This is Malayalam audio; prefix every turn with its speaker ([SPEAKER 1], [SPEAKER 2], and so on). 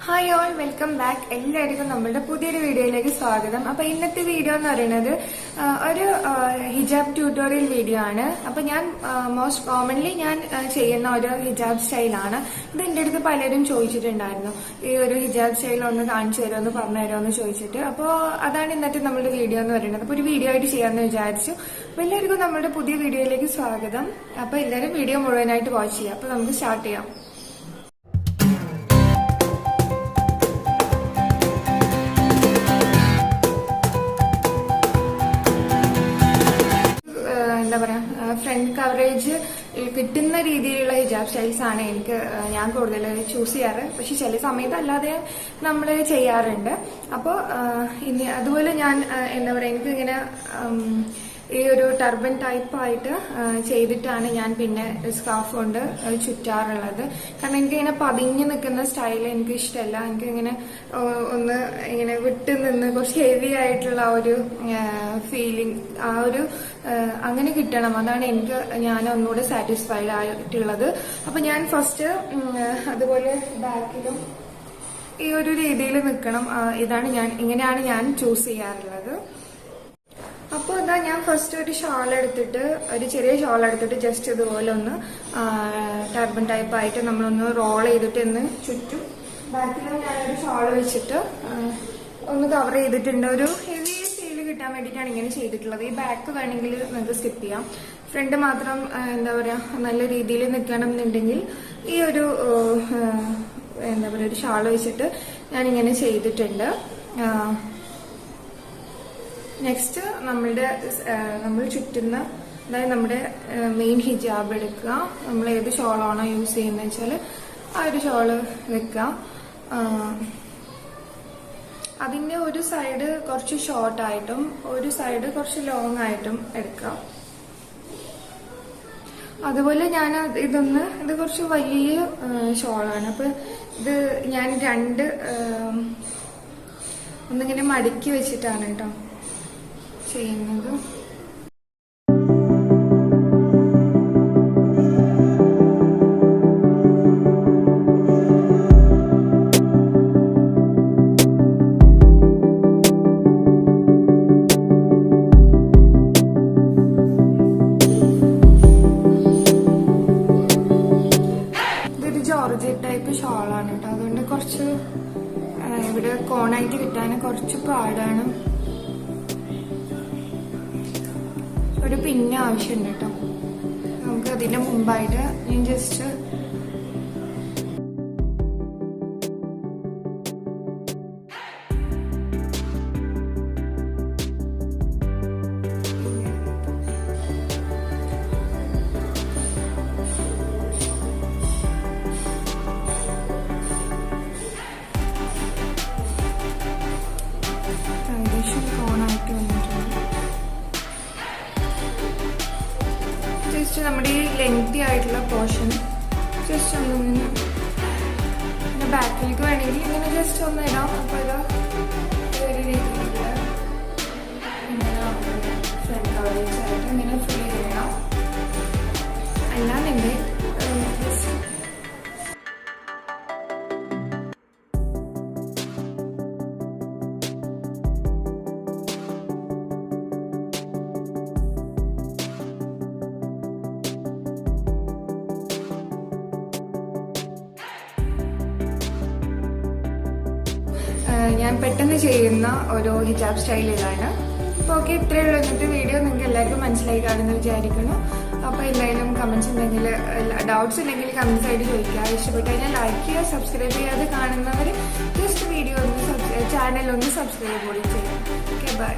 [SPEAKER 1] Hi all, welcome back. എല്ലാവർക്കും നമ്മളുടെ പുതിയൊരു വീഡിയോയിലേക്ക് സ്വാഗതം. അപ്പൊ ഇന്നത്തെ വീഡിയോ എന്ന് പറയുന്നത് ഒരു ഹിജാബ് ട്യൂട്ടോറിയൽ വീഡിയോ ആണ്. അപ്പൊ ഞാൻ മോസ്റ്റ് കോമൺലി ഞാൻ ചെയ്യുന്ന ഒരു ഹിജാബ് സ്റ്റൈലാണ്. ഇത് എന്റെ അടുത്ത് പലരും ചോദിച്ചിട്ടുണ്ടായിരുന്നു, ഈ ഒരു ഹിജാബ് സ്റ്റൈൽ ഒന്ന് കാണിച്ചു തരുമോ, പറഞ്ഞു തരുമോ എന്ന് ചോദിച്ചിട്ട്. അപ്പോൾ അതാണ് ഇന്നത്തെ നമ്മളുടെ വീഡിയോ എന്ന് പറയുന്നത്. അപ്പൊ ഒരു വീഡിയോ ആയിട്ട് ചെയ്യാമെന്ന് വിചാരിച്ചു. അപ്പൊ എല്ലാവർക്കും നമ്മളുടെ പുതിയ വീഡിയോയിലേക്ക് സ്വാഗതം. അപ്പൊ എല്ലാവരും വീഡിയോ മുഴുവനായിട്ട് വാച്ച് ചെയ്യാം. അപ്പൊ നമുക്ക് സ്റ്റാർട്ട് ചെയ്യാം. എന്താ പറയാ, ഫ്രണ്ട് കവറേജ് കിട്ടുന്ന രീതിയിലുള്ള ഹിജാബ് സ്റ്റൈൽസ് ആണ് ഞാൻ കൂടുതൽ ചൂസ് ചെയ്യാറ്. പക്ഷെ ചില സമയത്ത് അല്ലാതെ നമ്മൾ ചെയ്യാറുണ്ട്. അപ്പോൾ ഇനി അതുപോലെ ഞാൻ എന്താ പറയാ, എനിക്കിങ്ങനെ ഈ ഒരു ടർബൻ ടൈപ്പ് ആയിട്ട് ചെയ്തിട്ടാണ് ഞാൻ പിന്നെ സ്കാർഫ് കൊണ്ട് ചുറ്റാറുള്ളത്. കാരണം എനിക്കിങ്ങനെ പതിഞ്ഞു നിൽക്കുന്ന സ്റ്റൈൽ എനിക്ക് ഇഷ്ടമല്ല. എനിക്കിങ്ങനെ ഒന്ന് ഇങ്ങനെ വിട്ട് നിന്ന് കുറച്ച് ഹെവി ആയിട്ടുള്ള ഒരു ഫീലിംഗ്, ആ ഒരു അങ്ങനെ കിട്ടണം. അതാണ് ഞാൻ ഒന്നുകൂടെ സാറ്റിസ്ഫൈഡ് ആയിട്ടുള്ളത്. അപ്പൊ ഞാൻ ഫസ്റ്റ് അതുപോലെ ബാക്കിലും ഈ ഒരു രീതിയിൽ നിൽക്കണം. ഇങ്ങനെയാണ് ഞാൻ ചൂസ് ചെയ്യാറുള്ളത്. അപ്പൊ ഇതാ ഞാൻ ഫസ്റ്റ് ഒരു ചെറിയ ഷാൾ എടുത്തിട്ട് ജസ്റ്റ് ഇതുപോലെ ഒന്ന് ടർബൻ ടൈപ്പ് ആയിട്ട് നമ്മളൊന്ന് റോൾ ചെയ്തിട്ട് ഒന്ന് ചുറ്റും. ബാക്കിലും ഞാനൊരു ഷാൾ വെച്ചിട്ട് ഒന്ന് കവർ ചെയ്തിട്ടുണ്ട്. ഒരു ഹെവി ഫീൽ കിട്ടാൻ വേണ്ടിയിട്ടാണ് ഇങ്ങനെ ചെയ്തിട്ടുള്ളത്. ഈ ബാക്ക് വേണമെങ്കിൽ നിങ്ങൾക്ക് സ്കിപ്പ് ചെയ്യാം. ഫ്രണ്ട് മാത്രം എന്താ പറയാ, നല്ല രീതിയിൽ നിൽക്കണം എന്നുണ്ടെങ്കിൽ ഈ ഒരു എന്താ പറയാ, ഒരു ഷാൾ വെച്ചിട്ട് ഞാനിങ്ങനെ ചെയ്തിട്ടുണ്ട്. നെക്സ്റ്റ് നമ്മൾ ചുറ്റുന്ന, അതായത് നമ്മുടെ മെയിൻ ഹിജാബ് എടുക്കുക. നമ്മൾ ഏത് ഷോളാണോ യൂസ് ചെയ്യുന്നത് വെച്ചാൽ ആ ഒരു ഷോള് വെക്കുക. അതിന്റെ ഒരു സൈഡ് കുറച്ച് ഷോർട്ടായിട്ടും ഒരു സൈഡ് കുറച്ച് ലോങ് ആയിട്ടും എടുക്കുക. അതുപോലെ ഞാൻ ഇത് കുറച്ച് വലിയ ഷോളാണ്. അപ്പൊ ഇത് ഞാൻ ഒന്നിങ്ങനെ മടക്കി വെച്ചിട്ടാണ് കേട്ടോ ചെയ്യുന്നത്. ഇതൊരു ജോർജറ്റ് ടൈപ്പ് ഷോളാണ് കേട്ടോ. അതുകൊണ്ട് കുറച്ച് ഇവിടെ കോണായിട്ട് കിട്ടാൻ കുറച്ച് പാടാണ്. ഒരു പിന്നെ ആവശ്യമുണ്ട് കേട്ടോ. നമുക്ക് അതിന്റെ മുമ്പായിട്ട് ഞാൻ ജസ്റ്റ് ഏകദേശം കോണായിട്ട് വന്നിട്ടുണ്ട്. ജസ്റ്റ് നമ്മുടെ ഈ ലെങ്തി ആയിട്ടുള്ള പോർഷൻ ജസ്റ്റ് ഒന്നിങ്ങനെ പിന്നെ ബാക്കിലേക്ക് വേണമെങ്കിൽ ഇങ്ങനെ ജസ്റ്റ് ഒന്ന് ഇടാം. അപ്പോൾ ഇതാ ഒരു രീതിയിലുള്ള ഫ്രണ്ട് കവറേജ് ആയിട്ട് ഇങ്ങനെ ഫിൽ ചെയ്യണം. അല്ലാന്നുണ്ട് ഞാൻ പെട്ടെന്ന് ചെയ്യുന്ന ഒരു ഹിജാബ് സ്റ്റൈൽ ഇതാണ്. അപ്പോൾ ഓക്കെ, ഇത്രയുള്ള ഇന്നത്തെ വീഡിയോ നിങ്ങൾക്ക് എല്ലാവർക്കും മനസ്സിലായി കാണുമെന്ന് വിചാരിക്കുന്നു. അപ്പോൾ എന്തായാലും കമന്റ്സ് ഉണ്ടെങ്കിൽ, ഡൗട്ട്സ് ഉണ്ടെങ്കിൽ കമന്റ്സ് ആയിട്ട് ചോദിക്കുക. ഇഷ്ടപ്പെട്ട് കഴിഞ്ഞാൽ ലൈക്ക് ചെയ്യുക. സബ്സ്ക്രൈബ് ചെയ്യാതെ കാണുന്നവർ ജസ്റ്റ് ചാനൽ ഒന്ന് സബ്സ്ക്രൈബ് കൂടി ചെയ്യാം. Okay, by.